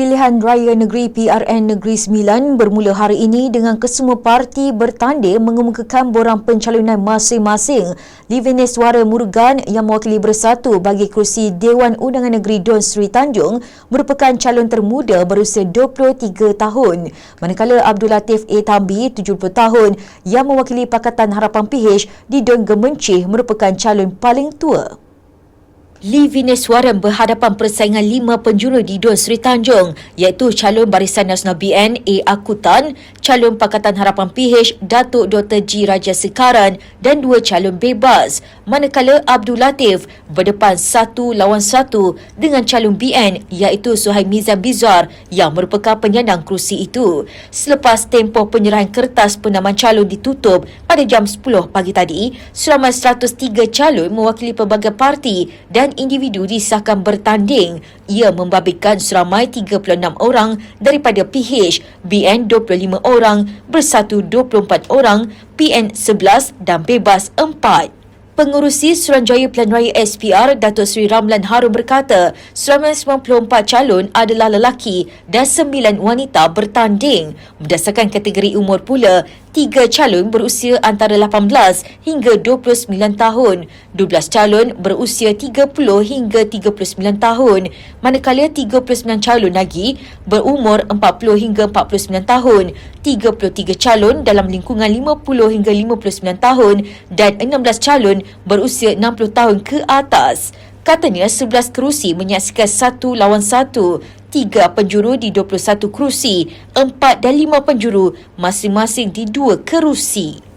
Pilihan Raya Negeri PRN Negeri Sembilan bermula hari ini dengan kesemua parti bertanding mengemukakan borang pencalonan masing-masing. Livine Suara Murugan yang mewakili Bersatu bagi kerusi Dewan Undangan Negeri Don Sri Tanjung merupakan calon termuda berusia 23 tahun. Manakala Abdul Latif A. Tambi, 70 tahun, yang mewakili Pakatan Harapan PH di Don Gemencih merupakan calon paling tua. Livine Suara berhadapan persaingan 5 penjuru di Don Sri Tanjung iaitu calon Barisan Nasional BN A. Akutan, calon Pakatan Harapan PH Datuk Dr. G. Raja Sekaran dan 2 calon bebas. Manakala Abdul Latif berdepan 1 lawan 1 dengan calon BN iaitu Suhail Mizan Bizar yang merupakan penyandang kerusi itu. Selepas tempoh penyerahan kertas penamaan calon ditutup pada jam 10 pagi tadi, seramai 103 calon mewakili pelbagai parti dan individu disahkan bertanding. Ia membabitkan seramai 36 orang daripada PH, BN 25 orang, Bersatu 24 orang, PN 11 dan Bebas 4. Pengurusi Suruhanjaya Pilihan Raya SPR, Datuk Seri Ramlan Harun berkata, seramai 94 calon adalah lelaki dan 9 wanita bertanding. Berdasarkan kategori umur pula, 3 calon berusia antara 18 hingga 29 tahun, 12 calon berusia 30 hingga 39 tahun, manakala 39 calon lagi berumur 40 hingga 49 tahun, 33 calon dalam lingkungan 50 hingga 59 tahun dan 16 calon berusia 60 tahun ke atas. Katanya 11 kerusi menyaksikan 1 lawan 1, 3 penjuru di 21 kerusi, 4 dan 5 penjuru masing-masing di 2 kerusi.